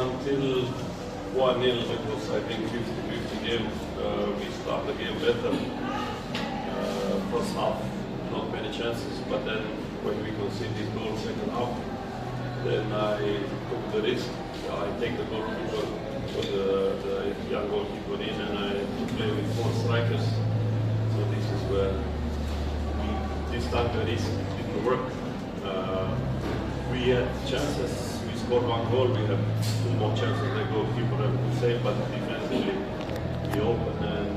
until 1-0 because I think 50-50 game. We start the game better. First half, not many chances, but then when we concede this goal second half, then I took the risk. I take the goalkeeper, put the young goalkeeper in, and I play with 4 strikers. So this is where this time the risk didn't work. We had chances. We scored 1 goal. We have 2 more chances. The goalkeeper have the same, but defensively we open, and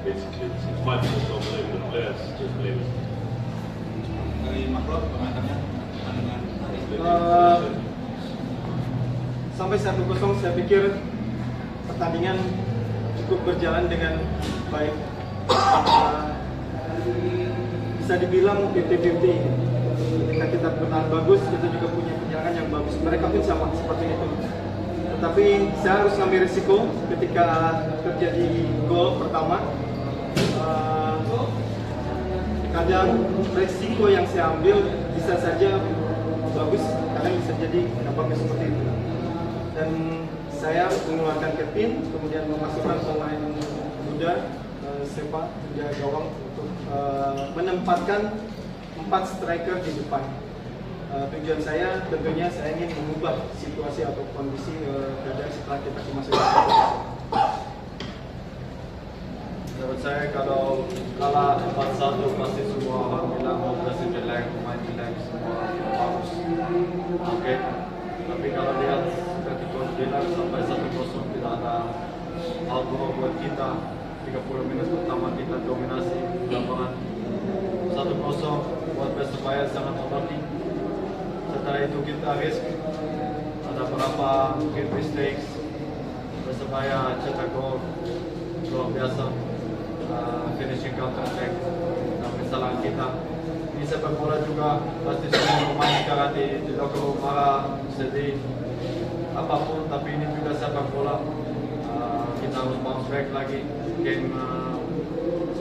basically it's my fault. Don't blame the players, just blame us. Dari Maklot, komentarnya dengan sampai 1-0 saya pikir pertandingan cukup berjalan dengan baik. Bisa dibilang 50-50. Ketika kita bertahan bagus, kita juga punya penyerangan yang bagus. Mereka pun sama seperti itu. Tetapi saya harus ngambil risiko ketika terjadi gol pertama. Kadang risiko yang saya ambil bisa saja bagus, kadang bisa jadi tidak bagus seperti itu. Dan saya mengeluarkan Kevin, kemudian memasukkan pemain muda, Sepa, menjaga gawang untuk menempatkan 4 striker di depan. Tujuan saya tentunya saya ingin mengubah situasi atau kondisi keadaan setelah kita masuk. Menurut saya kalau kalah 4-1 pasti semua orang bilang operasi jelek, pemain jelek, semua bagus. Oke. Tapi kalau lihat seperti coach bilang sampai 1-0 tidak ada hal buruk buat kita. 30 menit pertama kita dominasi lapangan. 1-0 buat Persebaya sangat otomatis. Setelah itu kita risk, ada beberapa mungkin mistakes. Persebaya cetak gol luar biasa, finishing counter attack dan kesalahan kita. Ini sepak bola juga pasti semua pemain sekarang di locker marah, sedih, apapun. Tapi ini juga sepak bola. Kita harus bounce back lagi. Game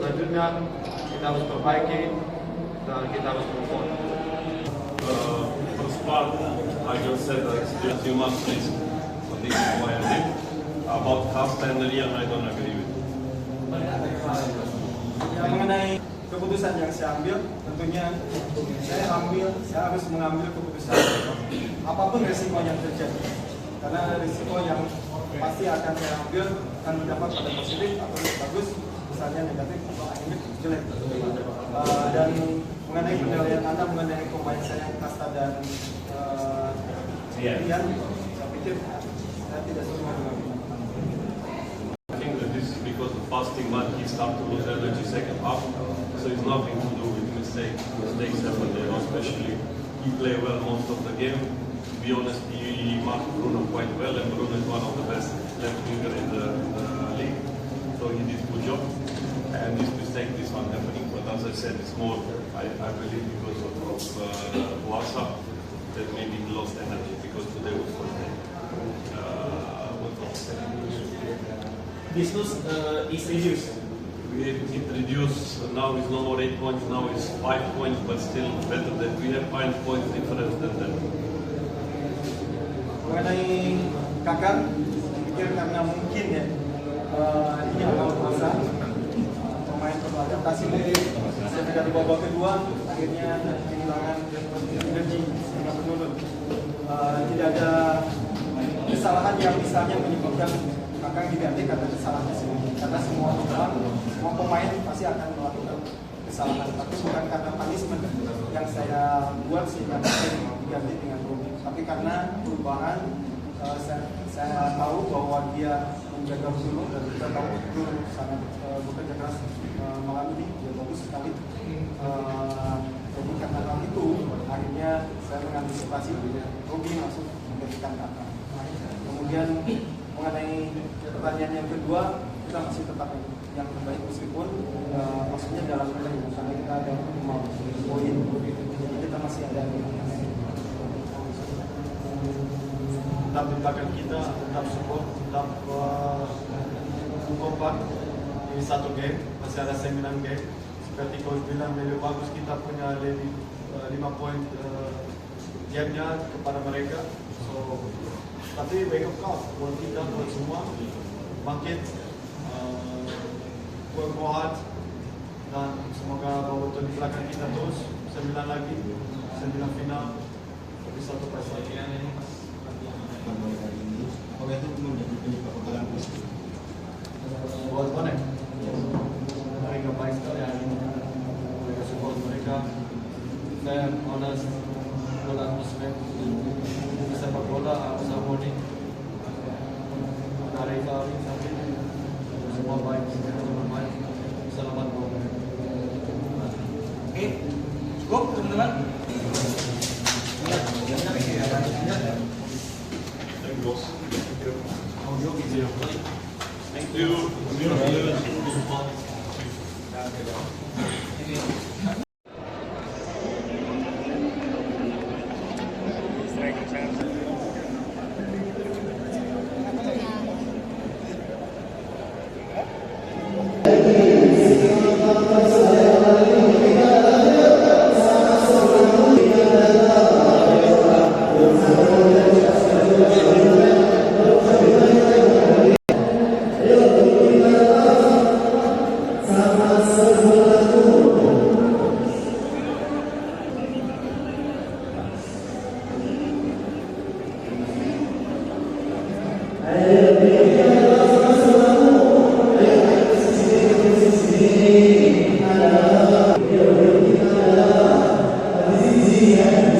selanjutnya kita harus perbaiki dan kita harus move on. First part, I just said that it's too much risk. So this is why I did. About Kasta and Rian, I don't agree with. Yang mengenai keputusan yang saya ambil, tentunya saya harus mengambil keputusan apapun risiko yang terjadi. Karena risiko yang pasti akan saya ambil akan mendapat pada positif atau bagus, misalnya negatif atau akhirnya jelek. Dan mengenai penilaian Anda mengenai pemain saya Kasta dan Rian, saya pikir saya tidak setuju dengan itu. I think that this is because the fasting man, he started to lose energy second half, so it's nothing to do with mistakes. Mistakes happen there, especially he played well most of the game. To be honest, he marked Bruno quite well, and Bruno is one of the best left winger in the league. So he did a good job, and this mistake, this one happening. But as I said, it's more, I believe, because of WhatsApp, that maybe he lost energy because today was first day. This loss is reduced. It reduced, now it's no more 8 points, now it's 5 points, but still better than we have 5 points difference than them. Mengenai Kakak, saya pikir karena mungkin ya ini awal masa pemain perlu adaptasi mungkin. Ketika di babak kedua akhirnya kehilangan energi sehingga menurun. Tidak ada kesalahan yang misalnya menyebabkan Kakak diganti karena kesalahannya sendiri. Karena semua pemain pasti akan melakukan kesalahan, tapi bukan karena punishment yang saya buat sehingga diganti dengan Robi. Tapi karena perubahan, saya tahu bahwa dia menjaga betul dan kita tahu betul sangat bekerja keras malam ini, dia bagus sekali. Jadi karena hal itu akhirnya saya mengantisipasi Robi langsung menggantikan Kakak. Kemudian mengenai pertanyaan yang kedua, kita masih tetap yang terbaik meskipun maksudnya dalam pertandingan karena kita ada 5 poin, jadi kita masih ada Tetap di belakang kita, tetap support, tetap kompak. Ini satu game, masih ada 9 game. Seperti coach bilang, lebih bagus kita punya lebih 5 poin gapnya kepada mereka. So Tapi wake up call buat kita, buat semua, bangkit, kuat, dan semoga bawa betul di belakang kita terus 9 lagi, 9 final, tapi 1 pas lagi. Oke, itu menjadi penyebab kekalahan Persib. Buat konek, mereka baik sekali hari ini, mereka support mereka, fair, honest, good atmosphere, sepak bola harus harmoni, dari kami semua baik, semua baik, selamat bola. Oke, cukup teman-teman. Thank you, boss. Thank you. Yeah.